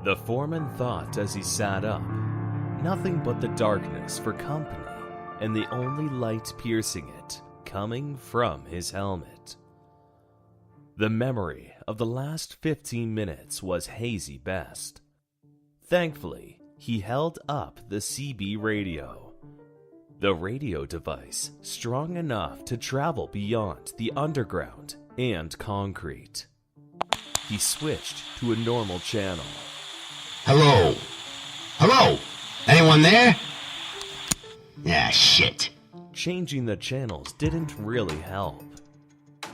The foreman thought as he sat up, nothing but the darkness for company, and the only light piercing it coming from his helmet. The memory of the last 15 minutes was hazy best. Thankfully, he held up the CB radio. The radio device strong enough to travel beyond the underground and concrete. He switched to a normal channel. Hello? Hello? Anyone there? Ah, shit. Changing the channels didn't really help.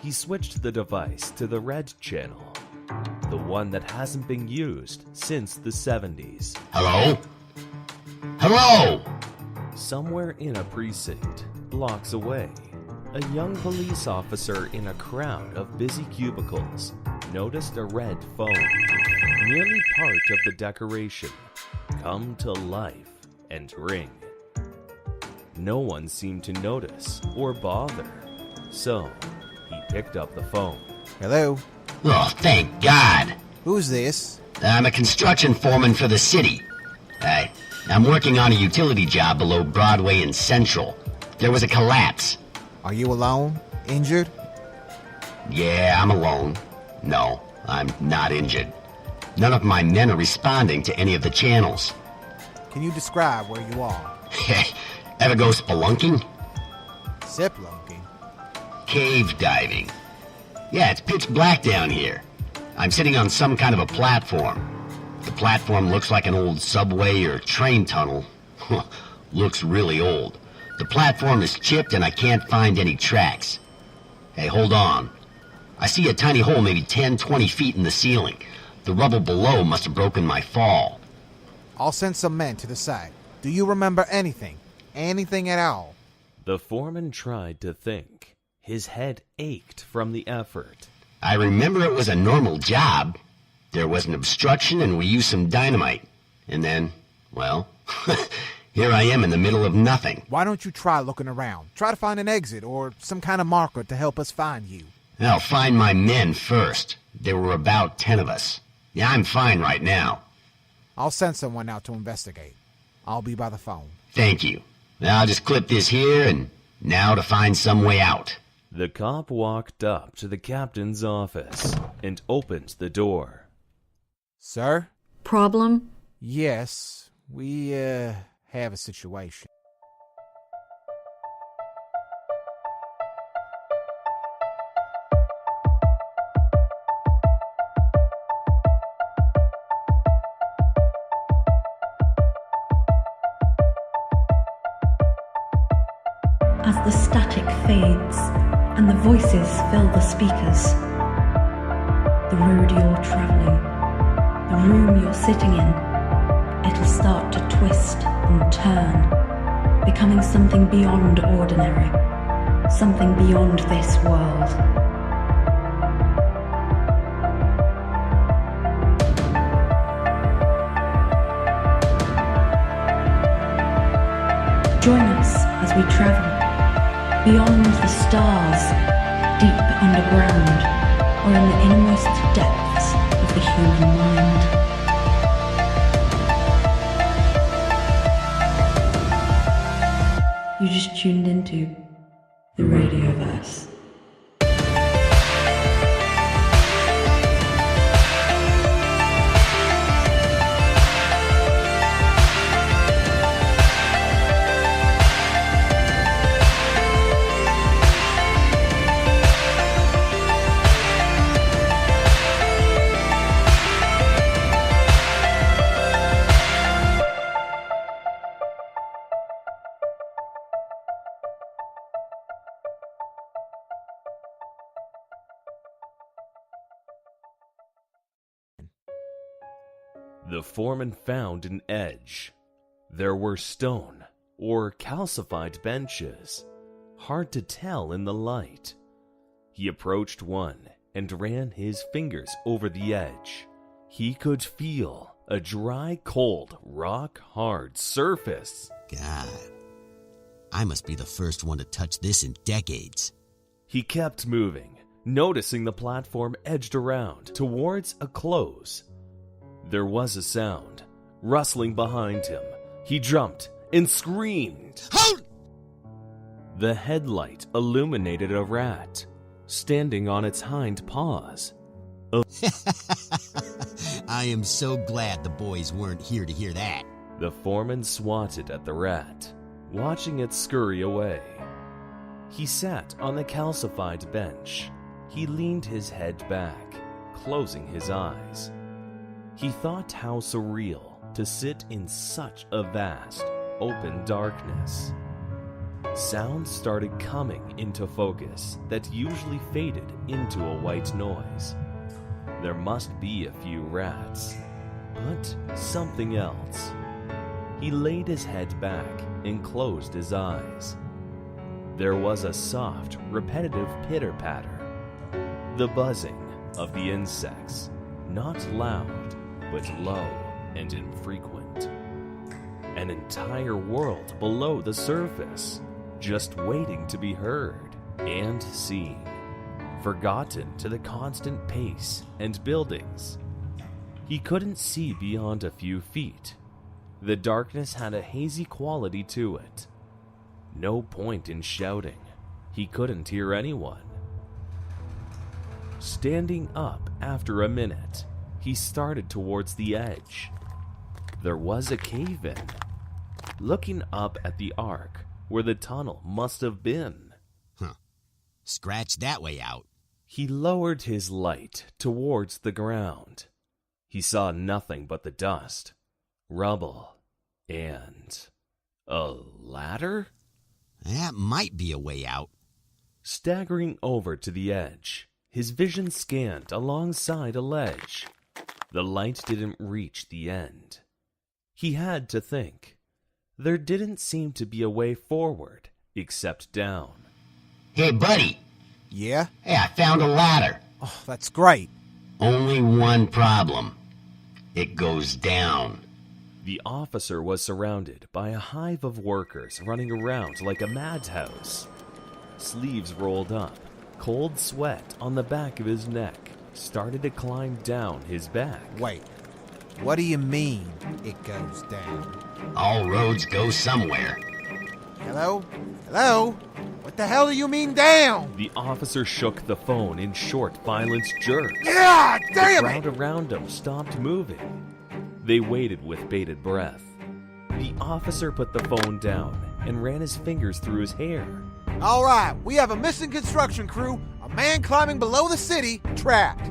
He switched the device to the red channel, the one that hasn't been used since the 70s. Hello? Hello? Somewhere in a precinct, blocks away, a young police officer in a crowd of busy cubicles noticed a red phone, nearly part of the decoration, come to life and ring. No one seemed to notice or bother, so he picked up the phone. Hello? Oh, thank God. Who's this? I'm a construction foreman for the city. I'm working on a utility job below Broadway and Central. There was a collapse. Are you alone? Injured? Yeah, I'm alone. No, I'm not injured. None of my men are responding to any of the channels. Can you describe where you are? Ever go spelunking? Ziplunking? Cave diving. Yeah, it's pitch black down here. I'm sitting on some kind of a platform. The platform looks like an old subway or train tunnel. Looks really old. The platform is chipped and I can't find any tracks. Hey, hold on. I see a tiny hole maybe 10, 20 feet in the ceiling. The rubble below must have broken my fall. I'll send some men to the site. Do you remember anything? Anything at all? The foreman tried to think. His head ached from the effort. I remember it was a normal job. There was an obstruction and we used some dynamite. And then, well, here I am in the middle of nothing. Why don't you try looking around? Try to find an exit or some kind of marker to help us find you. I'll find my men first. There were about 10 of us. Yeah, I'm fine right now. I'll send someone out to investigate. I'll be by the phone. Thank you. Now I'll just clip this here and now to find some way out. The cop walked up to the captain's office and opened the door. Sir? Problem? Yes, we, have a situation. As the static fades and the voices fill the speakers, the road you're traveling, the room you're sitting in, it'll start to twist and turn, becoming something beyond ordinary, something beyond this world. Join us as we travel beyond the stars, deep underground, or in the innermost depths of the human mind. You just tuned into the Radioverse. The foreman found an edge. There were stone or calcified benches, hard to tell in the light. He approached one and ran his fingers over the edge. He could feel a dry, cold, rock-hard surface. God, I must be the first one to touch this in decades. He kept moving, noticing the platform edged around towards a close. There was a sound, rustling behind him. He jumped and screamed. Hold! The headlight illuminated a rat, standing on its hind paws. I am so glad the boys weren't here to hear that. The foreman swatted at the rat, watching it scurry away. He sat on the calcified bench. He leaned his head back, closing his eyes. He thought how surreal to sit in such a vast, open darkness. Sounds started coming into focus that usually faded into a white noise. There must be a few rats, but something else. He laid his head back and closed his eyes. There was a soft, repetitive pitter-patter. The buzzing of the insects, not loud, but low and infrequent. An entire world below the surface, just waiting to be heard and seen, forgotten to the constant pace and buildings. He couldn't see beyond a few feet. The darkness had a hazy quality to it. No point in shouting. He couldn't hear anyone. Standing up after a minute, he started towards the edge. There was a cave-in. Looking up at the arc where the tunnel must have been. Scratch that way out. He lowered his light towards the ground. He saw nothing but the dust, rubble, and a ladder? That might be a way out. Staggering over to the edge, his vision scanned alongside a ledge. The light didn't reach the end. He had to think. There didn't seem to be a way forward, except down. Hey, buddy. Yeah? Hey, I found a ladder. Oh, that's great. Only one problem. It goes down. The officer was surrounded by a hive of workers running around like a madhouse. Sleeves rolled up, cold sweat on the back of his neck started to climb down his back. Wait, what do you mean it goes down? All roads go somewhere. Hello? Hello? What the hell do you mean down? The officer shook the phone in short, violent jerks. Yeah, The damn crowd it! around him stopped moving. They waited with bated breath. The officer put the phone down and ran his fingers through his hair. All right, we have a missing construction crew, a man climbing below the city, trapped.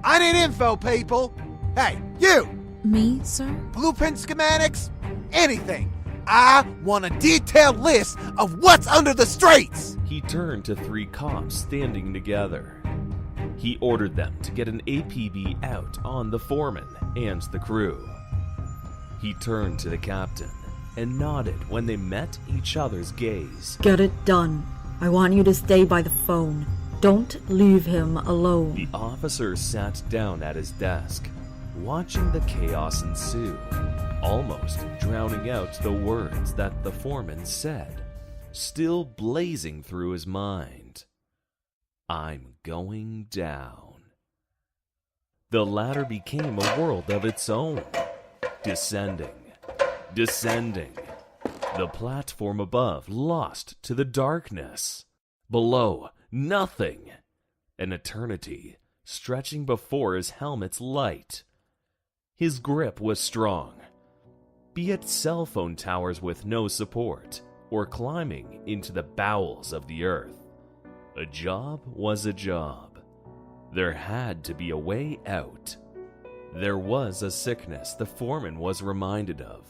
I need info, people. Hey, you! Me, sir? Blueprint schematics? Anything. I want a detailed list of what's under the streets! He turned to 3 cops standing together. He ordered them to get an APB out on the foreman and the crew. He turned to the captain and nodded when they met each other's gaze. Get it done. I want you to stay by the phone. Don't leave him alone. The officer sat down at his desk, watching the chaos ensue, almost drowning out the words that the foreman said, still blazing through his mind. I'm going down. The ladder became a world of its own, descending. The platform above lost to the darkness. Below, nothing. An eternity stretching before his helmet's light. His grip was strong. Be it cell phone towers with no support, or climbing into the bowels of the earth. A job was a job. There had to be a way out. There was a sickness the foreman was reminded of.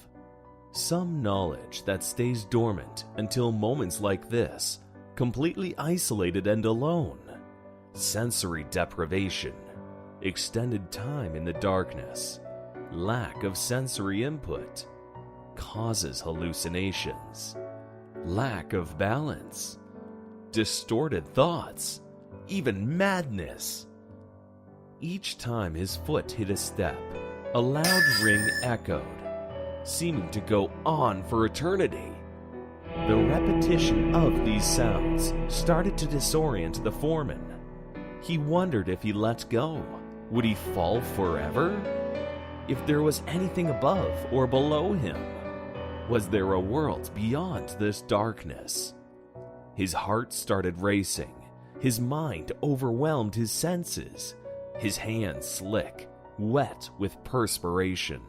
Some knowledge that stays dormant until moments like this, completely isolated and alone. Sensory deprivation, extended time in the darkness, lack of sensory input, causes hallucinations, lack of balance, distorted thoughts, even madness. Each time his foot hit a step, a loud ring echoed, seeming to go on for eternity. The repetition of these sounds started to disorient the foreman. He wondered if he let go, would he fall forever? if there was anything above or below him. Was there a world beyond this darkness? His heart started racing. His mind overwhelmed his senses. His hands slick, wet with perspiration.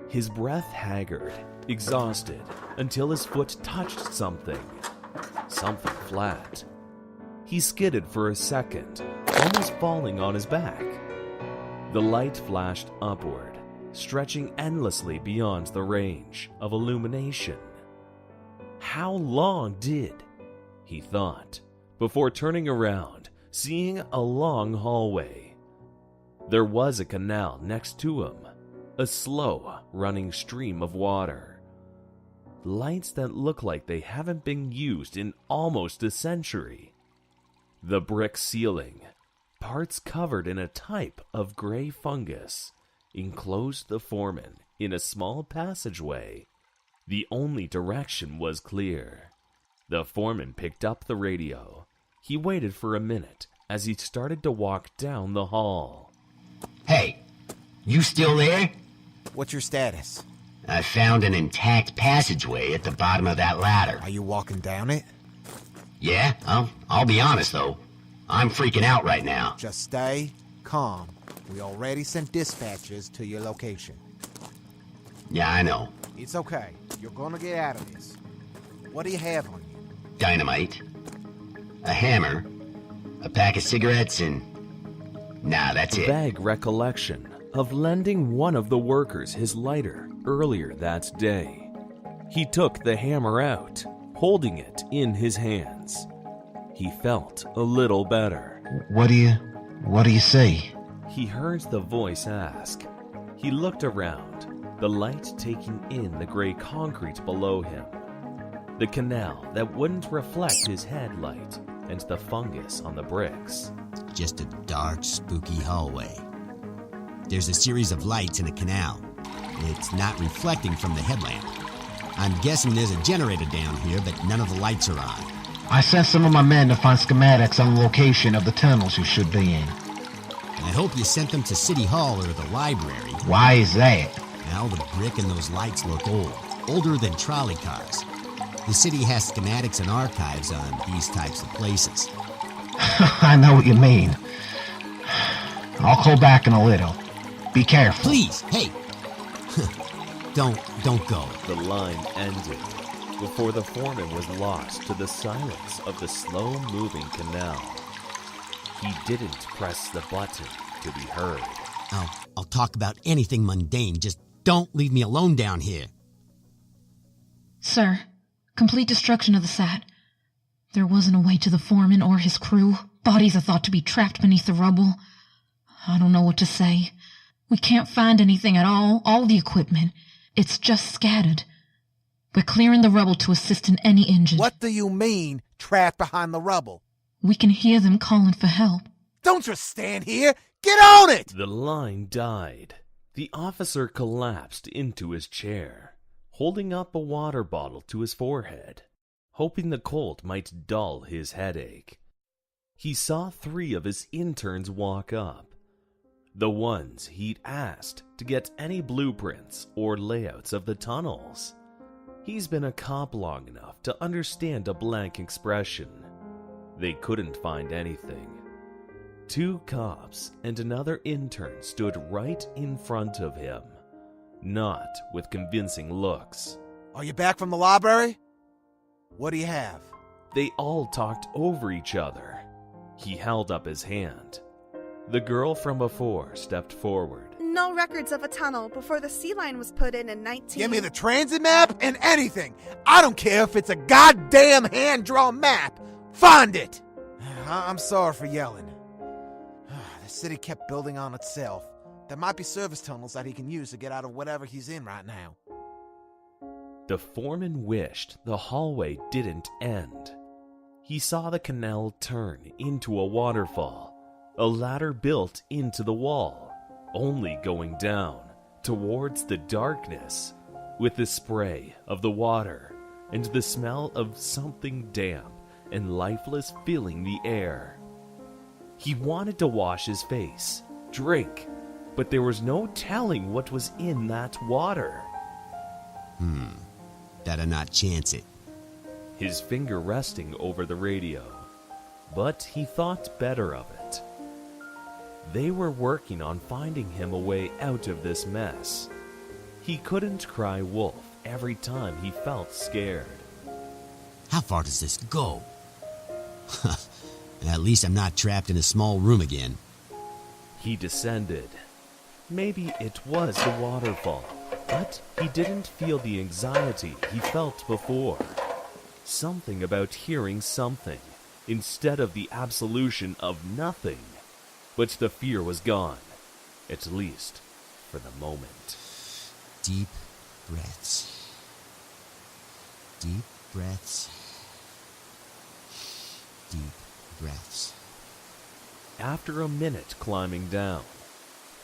His breath haggard, exhausted, until his foot touched something flat. He skidded for a second, almost falling on his back. The light flashed upward, stretching endlessly beyond the range of illumination. How long did, he thought, before turning around, seeing a long hallway. There was a canal next to him, a slow running stream of water. Lights that look like they haven't been used in almost a century. The brick ceiling, parts covered in a type of gray fungus, enclosed the foreman in a small passageway. The only direction was clear. The foreman picked up the radio. He waited for a minute as he started to walk down the hall. Hey, you still there? What's your status? I found an intact passageway at the bottom of that ladder. Are you walking down it? Yeah, I'll be honest though. I'm freaking out right now. Just stay calm. We already sent dispatches to your location. Yeah, I know. It's okay. You're gonna get out of this. What do you have on you? Dynamite, a hammer, a pack of cigarettes, and... Nah, that's it. Vague recollection of lending one of the workers his lighter earlier that day. He took the hammer out, holding it in his hands. He felt a little better. What do you see? He heard the voice ask. He looked around, the light taking in the gray concrete below him, the canal that wouldn't reflect his headlight, and the fungus on the bricks. Just a dark, spooky hallway. There's a series of lights in a canal. It's not reflecting from the headlamp. I'm guessing there's a generator down here, but none of the lights are on. I sent some of my men to find schematics on the location of the tunnels you should be in. I hope you sent them to City Hall or the library. Why is that? Now the brick and those lights look old, older than trolley cars. The city has schematics and archives on these types of places. I know what you mean. I'll call back in a little. Be careful. Please, hey! Don't go. The line ended before the foreman was lost to the silence of the slow-moving canal. He didn't press the button to be heard. I'll talk about anything mundane. Just don't leave me alone down here. Sir, complete destruction of the sat. There wasn't a way to the foreman or his crew. Bodies are thought to be trapped beneath the rubble. I don't know what to say. We can't find anything at all the equipment. It's just scattered. We're clearing the rubble to assist in any engine. What do you mean, trapped behind the rubble? We can hear them calling for help. Don't just stand here! Get on it! The line died. The officer collapsed into his chair, holding up a water bottle to his forehead, hoping the cold might dull his headache. He saw 3 of his interns walk up, the ones he'd asked to get any blueprints or layouts of the tunnels. He's been a cop long enough to understand a blank expression. They couldn't find anything. 2 cops and another intern stood right in front of him, not with convincing looks. Are you back from the library? What do you have? They all talked over each other. He held up his hand. The girl from before stepped forward. No records of a tunnel before the sea line was put in 19... Give me the transit map and anything. I don't care if it's a goddamn hand-drawn map. Find it! I'm sorry for yelling. The city kept building on itself. There might be service tunnels that he can use to get out of whatever he's in right now. The foreman wished the hallway didn't end. He saw the canal turn into a waterfall, a ladder built into the wall, only going down towards the darkness, with the spray of the water and the smell of something damp and lifeless filling the air. He wanted to wash his face, drink, but there was no telling what was in that water. Better not chance it. His finger resting over the radio, but he thought better of it. They were working on finding him a way out of this mess. He couldn't cry wolf every time he felt scared. How far does this go? At least I'm not trapped in a small room again. He descended. Maybe it was the waterfall, but he didn't feel the anxiety he felt before. Something about hearing something, instead of the absolution of nothing. But the fear was gone, at least for the moment. Deep breaths. Deep breaths. Deep breaths. After a minute climbing down,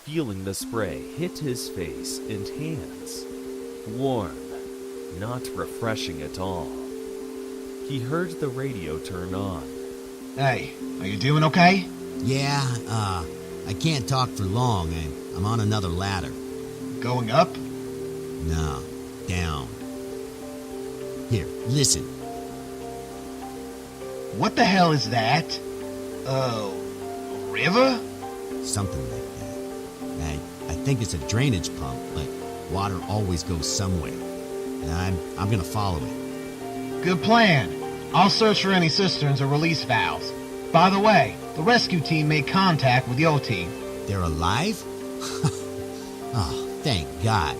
feeling the spray hit his face and hands, warm, not refreshing at all, he heard the radio turn on. Hey, are you doing okay? Yeah, I can't talk for long. I'm on another ladder. Going up? No, down. Here, listen. What the hell is that? A river? Something like that. I think it's a drainage pump, but water always goes somewhere. And I'm gonna follow it. Good plan. I'll search for any cisterns or release valves. By the way, the rescue team made contact with your team. They're alive? Oh, thank God.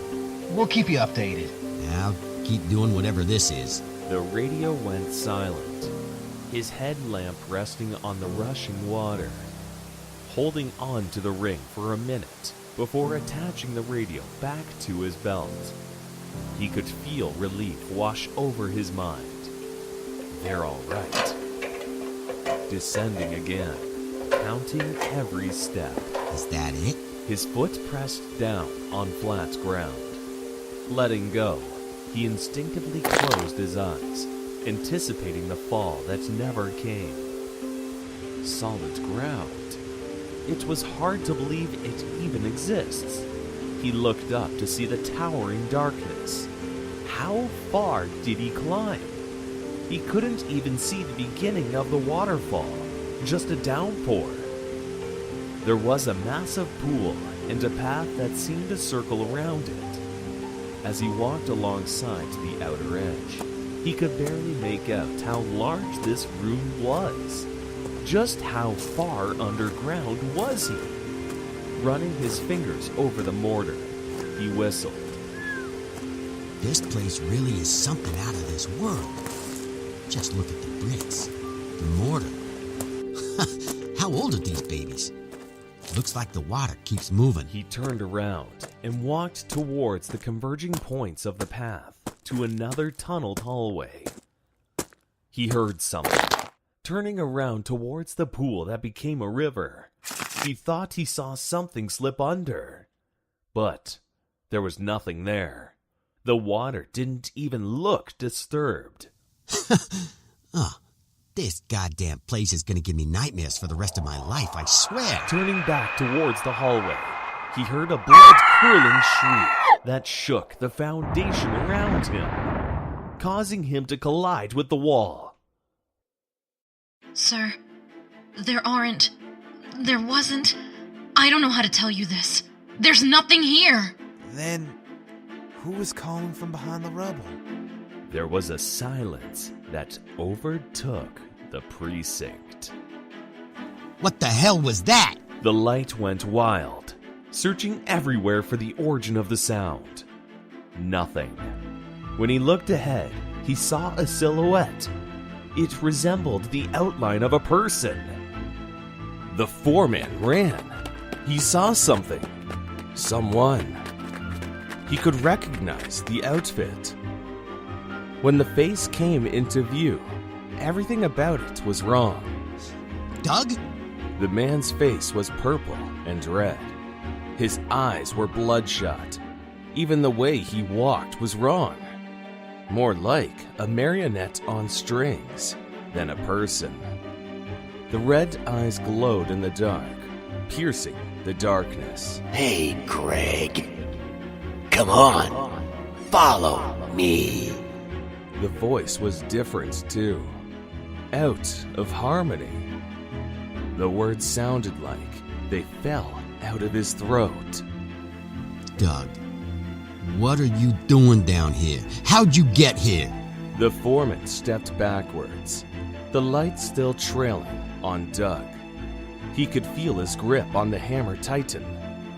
We'll keep you updated. I'll keep doing whatever this is. The radio went silent, his headlamp resting on the rushing water, holding on to the ring for a minute before attaching the radio back to his belt. He could feel relief wash over his mind. They're all right. Descending again, counting every step. Is that it? His foot pressed down on flat ground. Letting go, he instinctively closed his eyes, anticipating the fall that never came. Solid ground. It was hard to believe it even exists. He looked up to see the towering darkness. How far did he climb? He couldn't even see the beginning of the waterfall, just a downpour. There was a massive pool and a path that seemed to circle around it. As he walked alongside to the outer edge, he could barely make out how large this room was. Just how far underground was he? Running his fingers over the mortar, he whistled. This place really is something out of this world. Just look at the bricks, the mortar. How old are these babies? Looks like the water keeps moving. He turned around and walked towards the converging points of the path to another tunneled hallway. He heard something, turning around towards the pool that became a river. He thought he saw something slip under, but there was nothing there. The water didn't even look disturbed. Oh, this goddamn place is gonna give me nightmares for the rest of my life, I swear. Turning back towards the hallway, he heard a blood-curdling shriek that shook the foundation around him, causing him to collide with the wall. Sir, there wasn't... I don't know how to tell you this. There's nothing here! Then, who was calling from behind the rubble? There was a silence that overtook the precinct. What the hell was that? The light went wild, searching everywhere for the origin of the sound. Nothing. When he looked ahead, he saw a silhouette. It resembled the outline of a person. The foreman ran. He saw something. Someone. He could recognize the outfit. When the face came into view, everything about it was wrong. Doug? The man's face was purple and red. His eyes were bloodshot. Even the way he walked was wrong. More like a marionette on strings than a person. The red eyes glowed in the dark, piercing the darkness. Hey, Greg. Come on. Follow me. The voice was different too. Out of harmony. The words sounded like they fell out of his throat. Doug, what are you doing down here? How'd you get here? The foreman stepped backwards, the light still trailing on Doug. He could feel his grip on the hammer tighten,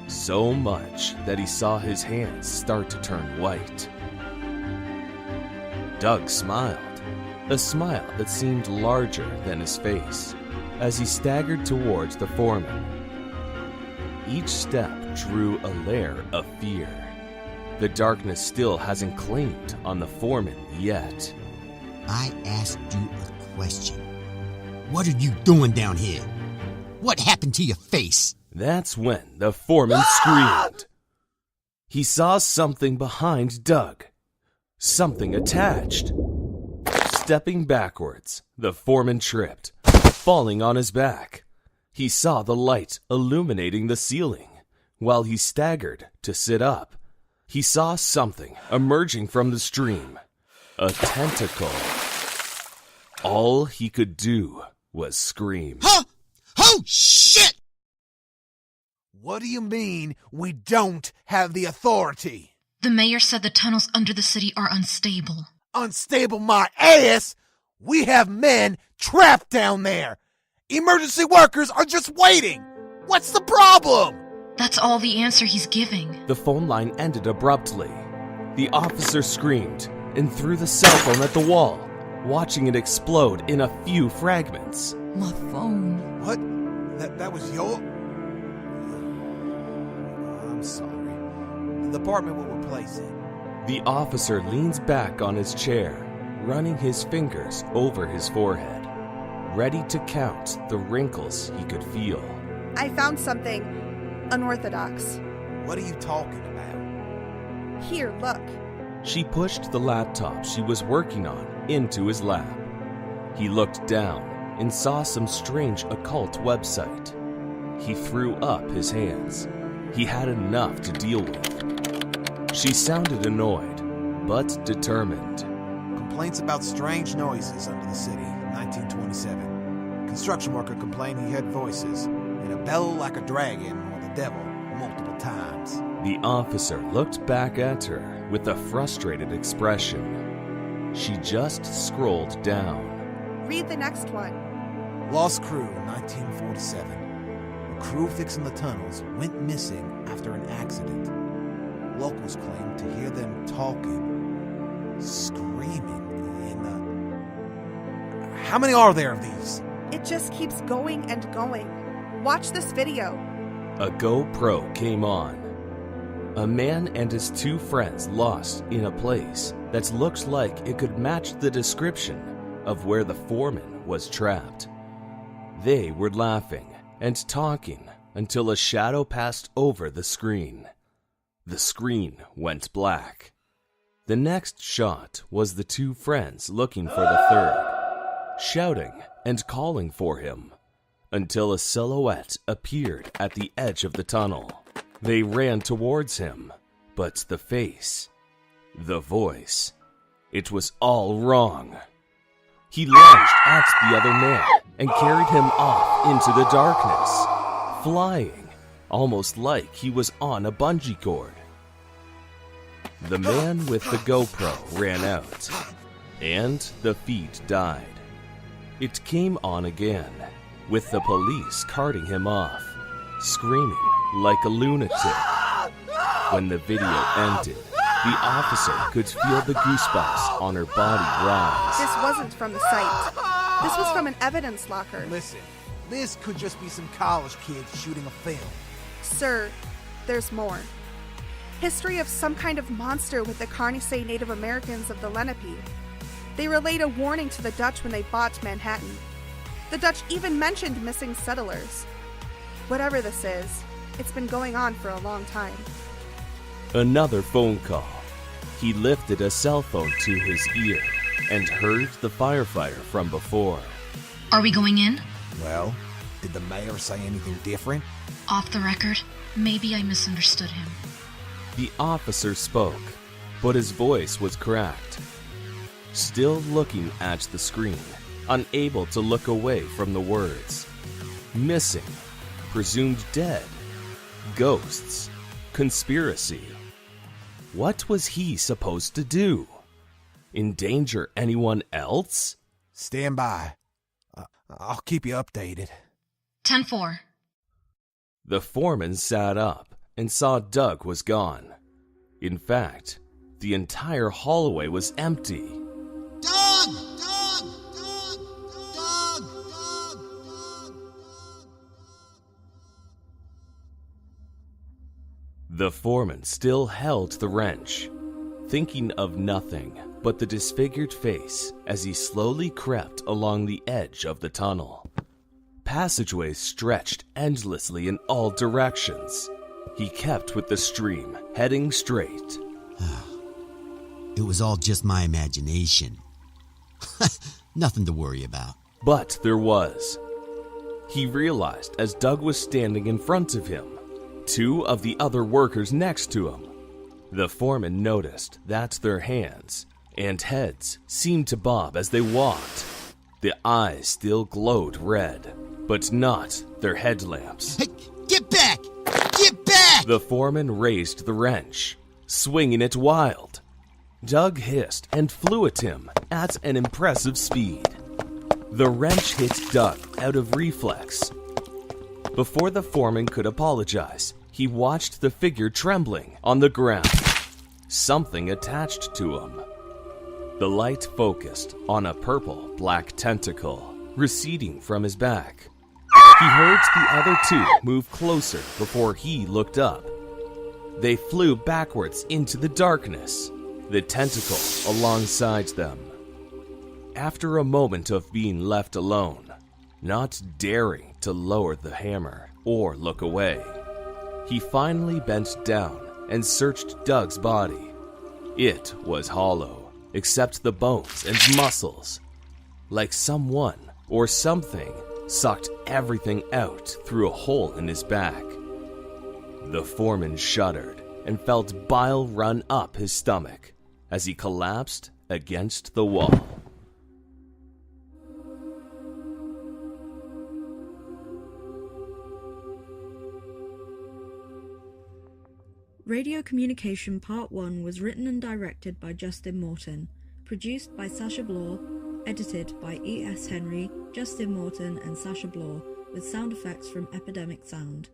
so much that he saw his hands start to turn white. Doug smiled, a smile that seemed larger than his face, as he staggered towards the foreman. Each step drew a layer of fear. The darkness still hasn't claimed on the foreman yet. I asked you a question. What are you doing down here? What happened to your face? That's when the foreman screamed. He saw something behind Doug. Something attached. Stepping backwards, the foreman tripped, falling on his back. He saw the light illuminating the ceiling. While he staggered to sit up, he saw something emerging from the stream. A tentacle. All he could do was scream. Huh? Oh, shit! What do you mean we don't have the authority? The mayor said the tunnels under the city are unstable. Unstable my ass! We have men trapped down there! Emergency workers are just waiting! What's the problem? That's all the answer he's giving. The phone line ended abruptly. The officer screamed and threw the cell phone at the wall, watching it explode in a few fragments. My phone. What? That was your... I'm sorry. The department will replace it. The officer leans back on his chair, running his fingers over his forehead, ready to count the wrinkles he could feel. I found something unorthodox. What are you talking about? Here, look. She pushed the laptop she was working on into his lap. He looked down and saw some strange occult website. He threw up his hands. He had enough to deal with. She sounded annoyed, but determined. Complaints about strange noises under the city, 1927. Construction worker complained he heard voices and a bell like a dragon or the devil multiple times. The officer looked back at her with a frustrated expression. She just scrolled down. Read the next one. Lost crew, 1947. A crew fixing the tunnels went missing after an accident. Locals claim to hear them talking, screaming in the... How many are there of these? It just keeps going and going. Watch this video. A GoPro came on. A man and his two friends lost in a place that looks like it could match the description of where the foreman was trapped. They were laughing and talking until a shadow passed over the screen. The screen went black. The next shot was the two friends looking for the third, shouting and calling for him, until a silhouette appeared at the edge of the tunnel. They ran towards him, but the face, the voice, it was all wrong. He lunged at the other man and carried him off into the darkness, flying, almost like he was on a bungee cord. The man with the GoPro ran out, and the feed died. It came on again, with the police carting him off, screaming like a lunatic. When the video ended, the officer could feel the goosebumps on her body rise. This wasn't from the site. This was from an evidence locker. Listen, this could just be some college kids shooting a film. Sir, there's more. History of some kind of monster with the Carnacy Native Americans of the Lenape. They relayed a warning to the Dutch when they bought Manhattan. The Dutch even mentioned missing settlers. Whatever this is, it's been going on for a long time. Another phone call. He lifted a cell phone to his ear and heard the firefighter from before. Are we going in? Well, did the mayor say anything different? Off the record, maybe I misunderstood him. The officer spoke, but his voice was cracked. Still looking at the screen, unable to look away from the words. Missing, presumed dead, ghosts, conspiracy. What was he supposed to do? Endanger anyone else? Stand by. I'll keep you updated. 10-4. The foreman sat up and saw Doug was gone. In fact, the entire hallway was empty. Doug! Doug! Doug! Doug! Doug! Doug! The foreman still held the wrench, thinking of nothing but the disfigured face as he slowly crept along the edge of the tunnel. Passageways stretched endlessly in all directions. He kept with the stream, heading straight. It was all just my imagination. Nothing to worry about. But there was. He realized as Doug was standing in front of him, two of the other workers next to him. The foreman noticed that their hands and heads seemed to bob as they walked. The eyes still glowed red, but not their headlamps. Hey, get back! Get back! The foreman raised the wrench, swinging it wild. Doug hissed and flew at him at an impressive speed. The wrench hit Doug out of reflex. Before the foreman could apologize, he watched the figure trembling on the ground. Something attached to him. The light focused on a purple-black tentacle receding from his back. He heard the other two move closer before he looked up. They flew backwards into the darkness, the tentacle alongside them. After a moment of being left alone, not daring to lower the hammer or look away, he finally bent down and searched Doug's body. It was hollow, except the bones and muscles. Like someone or something sucked everything out through a hole in his back. The foreman shuddered and felt bile run up his stomach as he collapsed against the wall. Radio Communication Part 1 was written and directed by Justin Morton, produced by Sasha Bloor, edited by E.S. Henry, Justin Morton and Sasha Bloor, with sound effects from Epidemic Sound.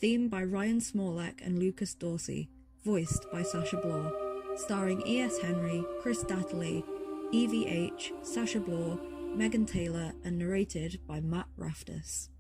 Theme by Ryan Smolek and Lucas Dorsey, voiced by Sasha Bloor. Starring E.S. Henry, Chris Datterley, EVH, Sasha Bloor, Megan Taylor, and narrated by Matt Raftus.